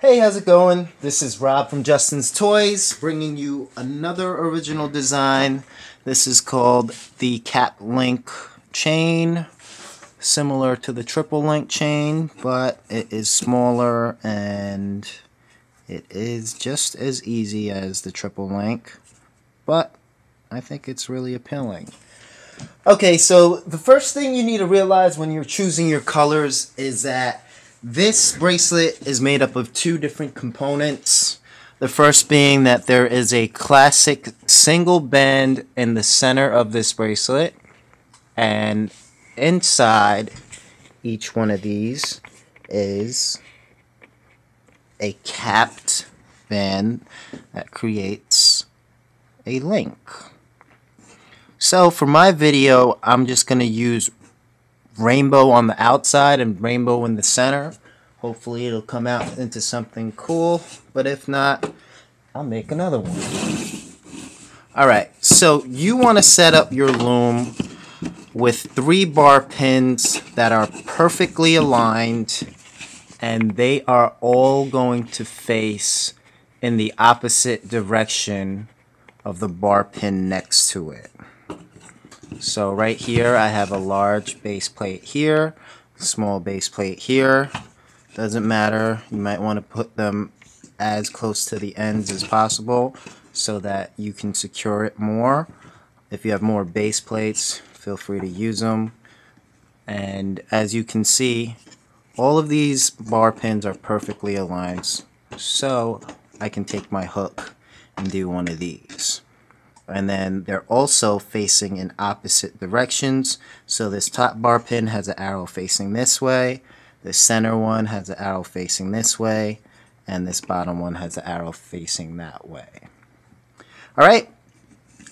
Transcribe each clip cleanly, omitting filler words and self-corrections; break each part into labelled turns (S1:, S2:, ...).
S1: Hey, how's it going? This is Rob from Justin's Toys, bringing you another original design. This is called the Cap Link chain, similar to the triple link chain, but it is smaller and it is just as easy as the triple link, but I think it's really appealing. Okay, so the first thing you need to realize when you're choosing your colors is that this bracelet is made up of two different components. The first being that there is a classic single band in the center of this bracelet, and inside each one of these is a capped band that creates a link. So for my video, I'm just going to use rainbow on the outside and rainbow in the center. Hopefully it'll come out into something cool, but if not, I'll make another one. Alright, so you want to set up your loom with 3 bar pins that are perfectly aligned, and they are all going to face in the opposite direction of the bar pin next to it. So right here I have a large base plate here, small base plate here. Doesn't matter, you might want to put them as close to the ends as possible so that you can secure it more. If you have more base plates, feel free to use them. And as you can see, all of these bar pins are perfectly aligned, so I can take my hook and do one of these. And then they're also facing in opposite directions. So this top bar pin has an arrow facing this way, the center one has an arrow facing this way, and this bottom one has an arrow facing that way. Alright,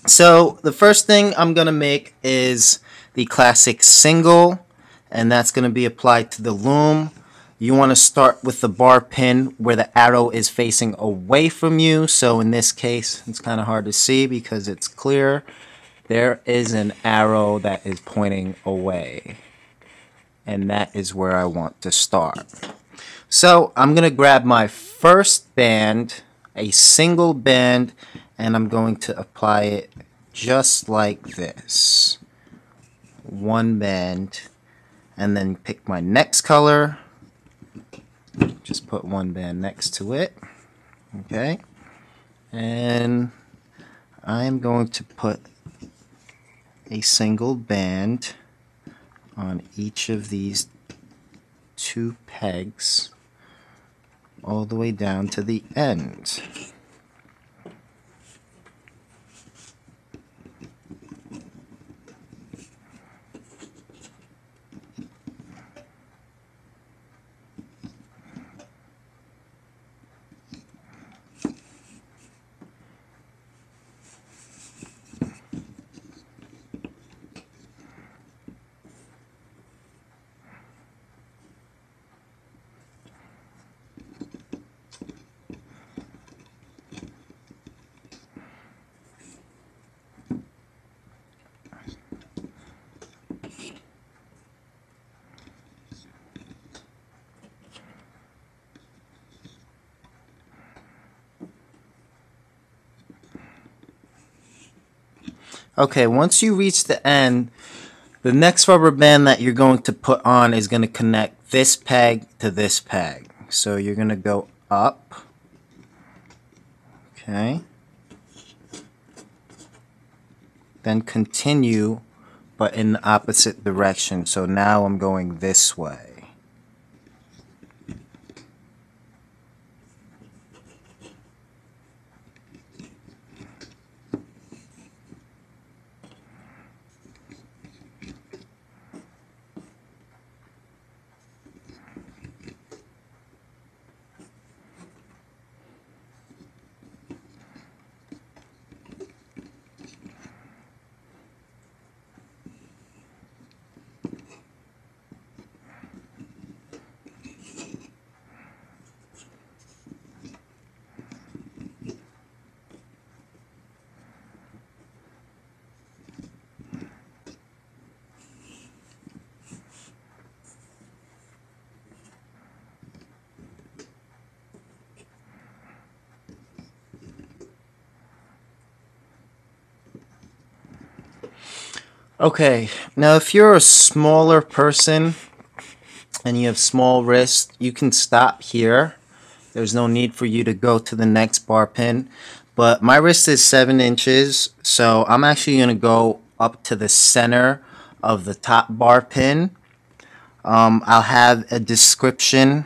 S1: so the first thing I'm going to make is the classic single, and that's going to be applied to the loom. You want to start with the bar pin where the arrow is facing away from you. So in this case, it's kind of hard to see because it's clear. There is an arrow that is pointing away, and that is where I want to start. So I'm going to grab my first band, a single band, and I'm going to apply it just like this. One band, and then pick my next color. Just put one band next to it. Okay. And I'm going to put a single band on each of these 2 pegs all the way down to the end. Okay, once you reach the end, the next rubber band that you're going to put on is going to connect this peg to this peg. So you're going to go up. Okay. Then continue, but in the opposite direction. So now I'm going this way. Okay, now if you're a smaller person and you have small wrists, you can stop here. There's no need for you to go to the next bar pin. But my wrist is 7 inches, so I'm actually going to go up to the center of the top bar pin. I'll have a description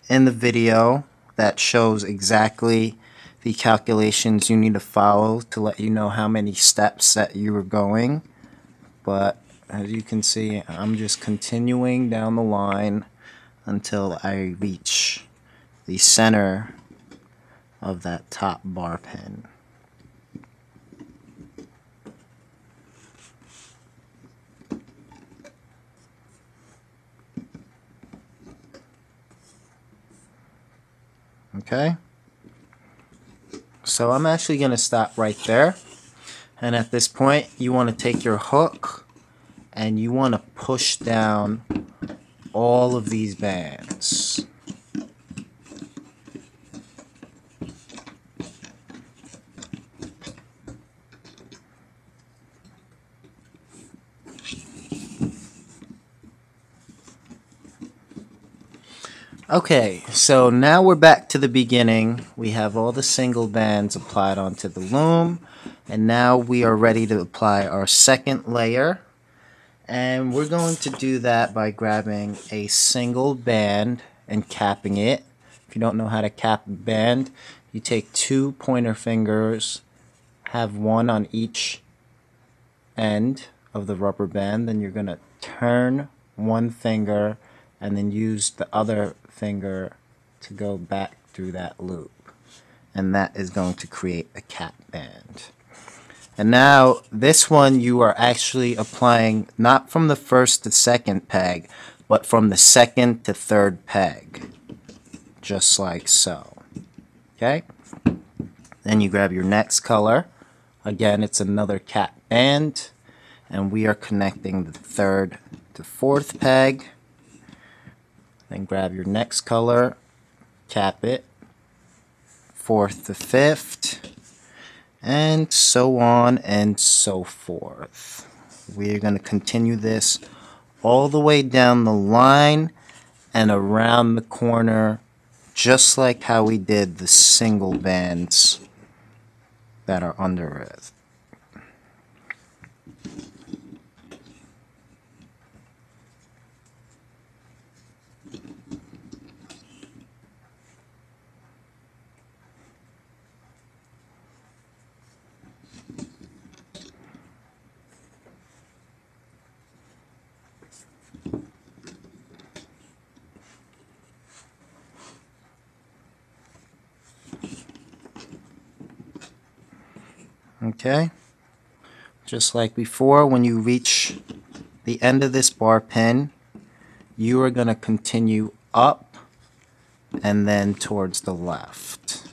S1: in the video that shows exactly the calculations you need to follow to let you know how many steps that you are going. But as you can see, I'm just continuing down the line until I reach the center of that top bar pin. Okay? So I'm actually going to stop right there. And at this point, you want to take your hook and you want to push down all of these bands. Okay, so now we're back to the beginning. We have all the single bands applied onto the loom, and now we are ready to apply our second layer. And we're going to do that by grabbing a single band and capping it. If you don't know how to cap a band, you take 2 pointer fingers, have one on each end of the rubber band, then you're going to turn one finger and then use the other finger to go back through that loop. And that is going to create a cap band. And now this one you are actually applying not from the first to second peg, but from the second to third peg. Just like so. Okay? Then you grab your next color. Again, it's another cap band. And we are connecting the third to fourth peg. Then grab your next color, cap it, fourth to fifth, and so on and so forth. We're going to continue this all the way down the line and around the corner, just like how we did the single bands that are under it. Okay, just like before, when you reach the end of this bar pin, you are going to continue up and then towards the left.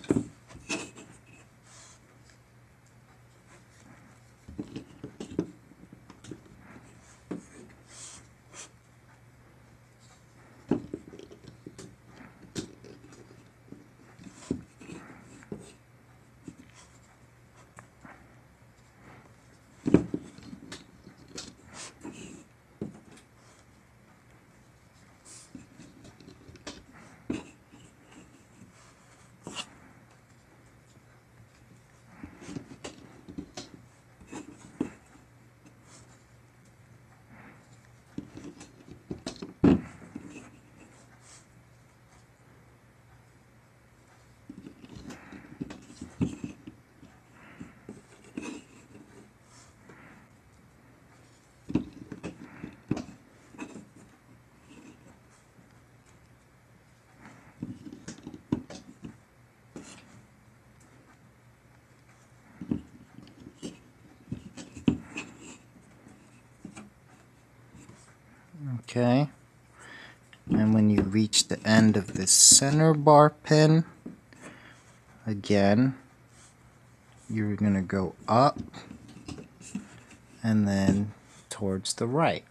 S1: Okay, and when you reach the end of this center bar pin, again, you're going to go up and then towards the right.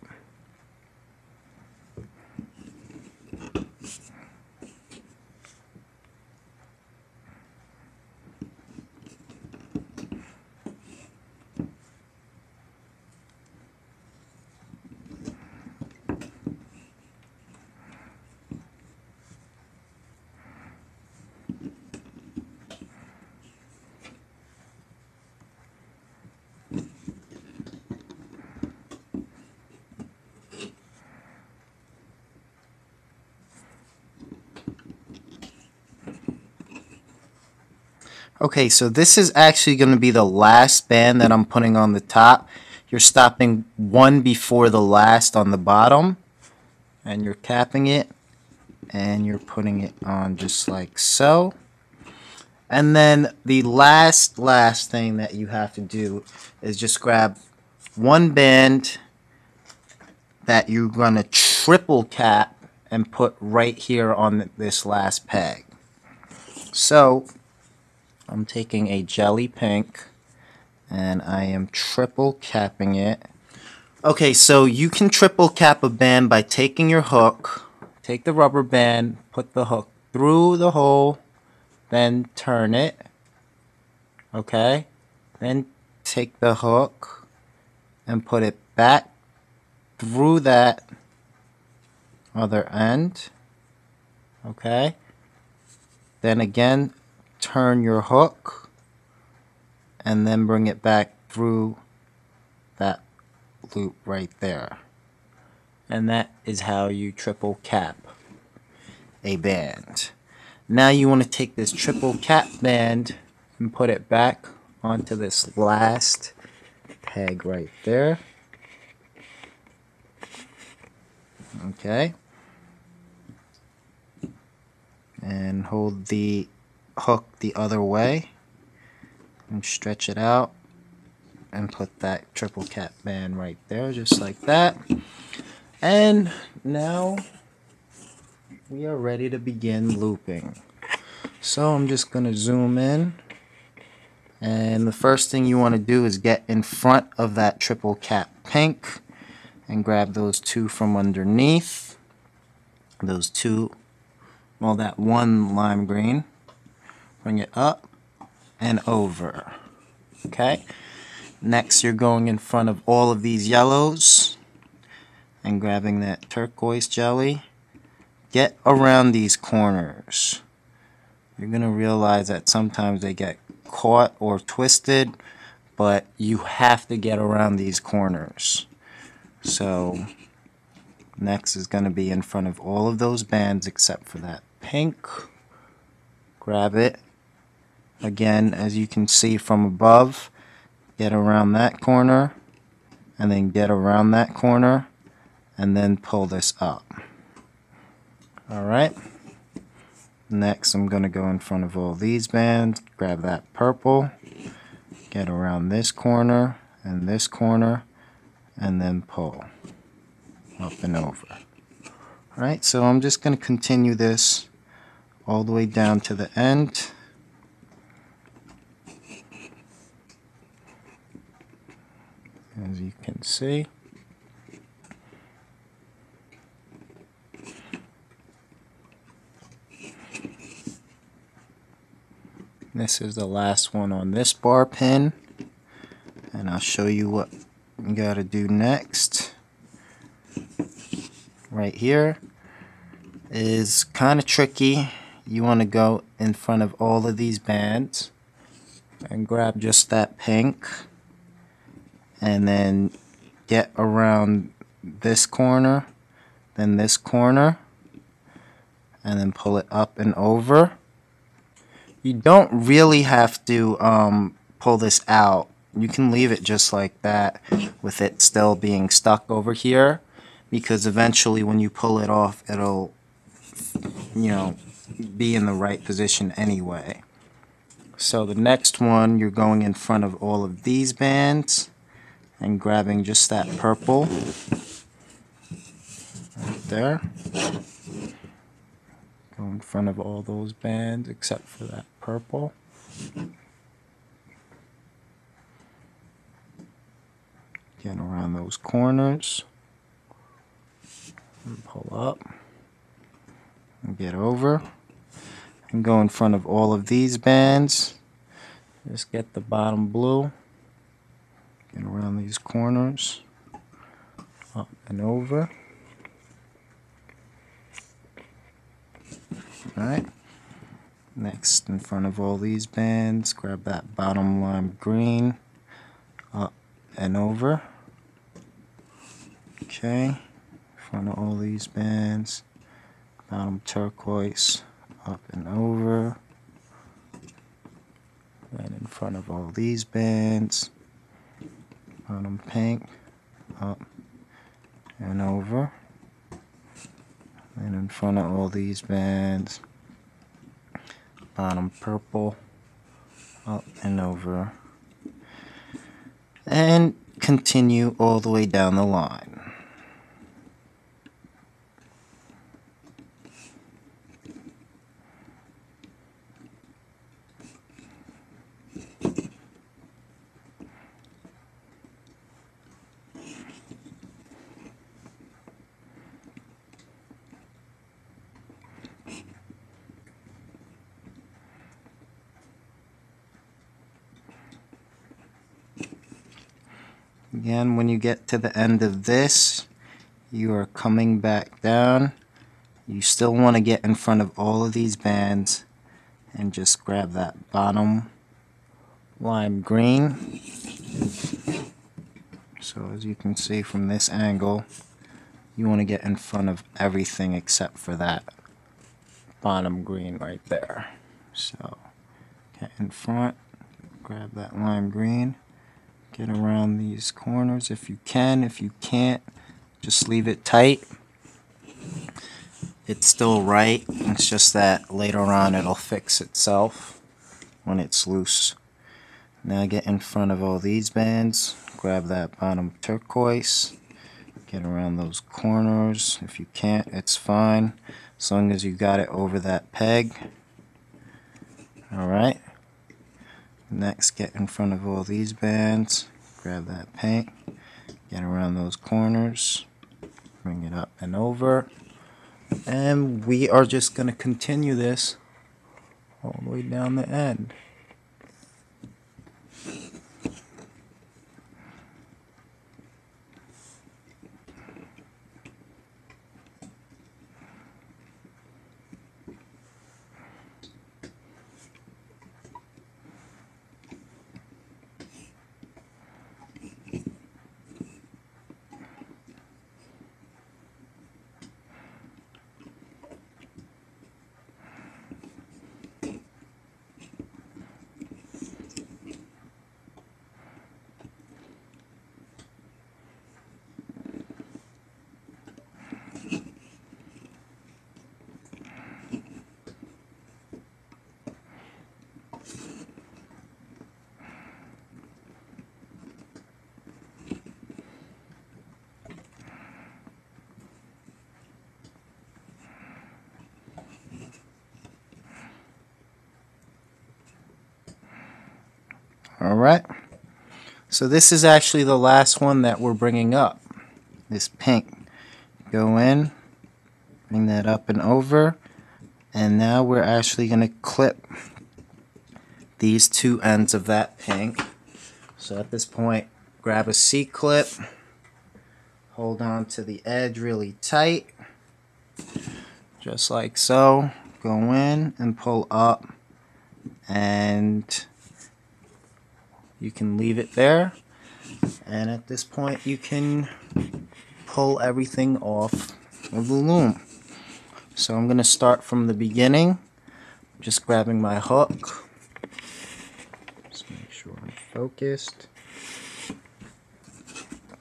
S1: Okay, so this is actually going to be the last band that I'm putting on the top. You're stopping one before the last on the bottom, and you're capping it, and you're putting it on just like so. And then the last thing that you have to do is just grab one band that you're going to triple cap and put right here on this last peg. So I'm taking a jelly pink and I am triple capping it. Okay, so you can triple cap a band by taking your hook, take the rubber band, put the hook through the hole, then turn it. Okay, then take the hook and put it back through that other end. Okay, then again turn your hook and then bring it back through that loop right there. And that is how you triple cap a band. Now you want to take this triple cap band and put it back onto this last peg right there. Okay. And hold the hook the other way and stretch it out and put that triple cap band right there, just like that. And now we are ready to begin looping. So I'm just going to zoom in, and the first thing you want to do is get in front of that triple cap pink and grab those two from underneath. Those two, well, that one lime green, bring it up and over. Okay, next you're going in front of all of these yellows and grabbing that turquoise jelly. Get around these corners. You're going to realize that sometimes they get caught or twisted, but you have to get around these corners. So next is going to be in front of all of those bands except for that pink. Grab it. Again, as you can see from above, get around that corner and then get around that corner and then pull this up. Alright. Next I'm going to go in front of all these bands, grab that purple, get around this corner, and then pull up and over. Alright, so I'm just going to continue this all the way down to the end. As you can see. This is the last one on this bar pin, and I'll show you what you gotta do next. Right here is kind of tricky. You want to go in front of all of these bands and grab just that pink and then get around this corner, then this corner, and then pull it up and over. You don't really have to pull this out. You can leave it just like that with it still being stuck over here, because eventually when you pull it off, it'll, you know, be in the right position anyway. So the next one, you're going in front of all of these bands and grabbing just that purple right there. Go in front of all those bands except for that purple. Get around those corners and pull up and get over and go in front of all of these bands. Just get the bottom blue, get around these corners, up and over. Alright, next in front of all these bands, grab that bottom lime green, up and over. Okay, in front of all these bands, bottom turquoise, up and over. And in front of all these bands, bottom pink, up and over. And in front of all these bands, bottom purple, up and over. And continue all the way down the line. Again, when you get to the end of this, you are coming back down. You still want to get in front of all of these bands and just grab that bottom lime green. So as you can see from this angle, you want to get in front of everything except for that bottom green right there. So get in front, grab that lime green, get around these corners if you can. If you can't, just leave it tight. It's still right, it's just that later on it'll fix itself when it's loose. Now get in front of all these bands, grab that bottom turquoise, get around those corners. If you can't, it's fine, as long as you got it over that peg. Alright. Next, get in front of all these bands, grab that paint, get around those corners, bring it up and over, and we are just going to continue this all the way down the end. Alright, so this is actually the last one that we're bringing up, this pink. Go in, bring that up and over, and now we're actually going to clip these two ends of that pink. So at this point, grab a C-clip, hold on to the edge really tight, just like so. Go in and pull up, and you can leave it there, and at this point you can pull everything off of the loom. So I'm going to start from the beginning, just grabbing my hook, just make sure I'm focused,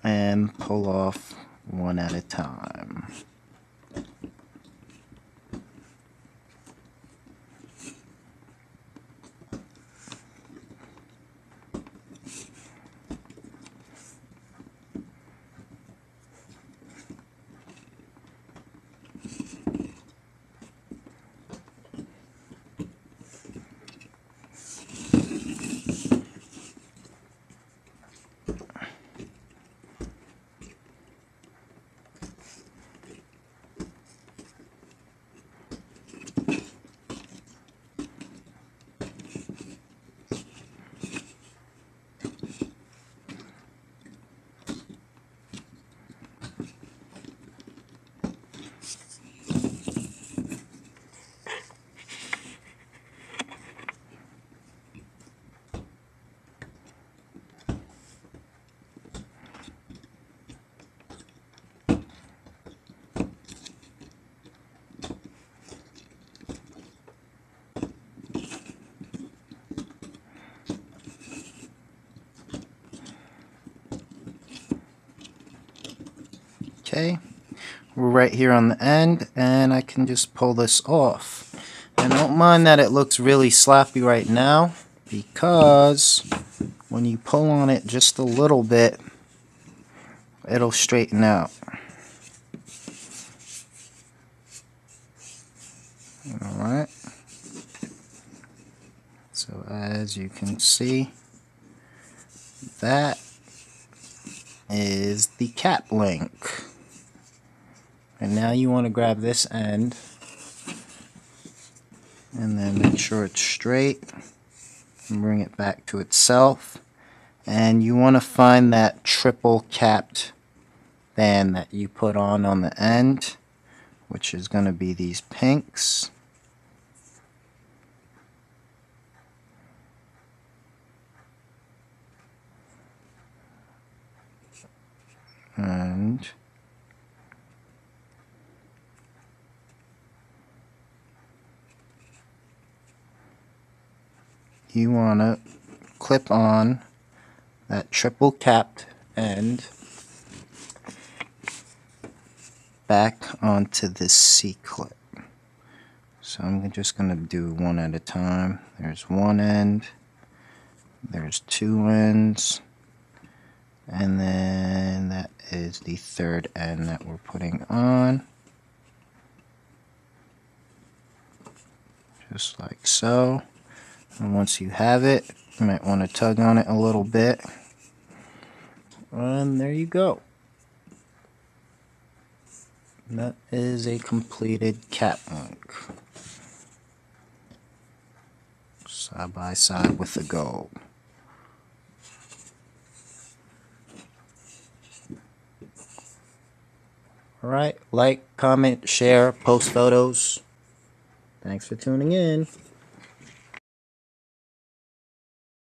S1: and pull off one at a time. Okay, we're right here on the end, and I can just pull this off. And don't mind that it looks really sloppy right now, because when you pull on it just a little bit, it'll straighten out. Alright, so as you can see, that is the cap link. And now you want to grab this end and then make sure it's straight and bring it back to itself. And you want to find that triple capped band that you put on the end, which is going to be these pinks. And you want to clip on that triple capped end back onto this C-clip. So I'm just going to do one at a time. There's one end, there's two ends, and then that is the third end that we're putting on. Just like so. And once you have it, you might want to tug on it a little bit. And there you go. That is a completed cap link. Side by side with the gold. Alright, like, comment, share, post photos. Thanks for tuning in.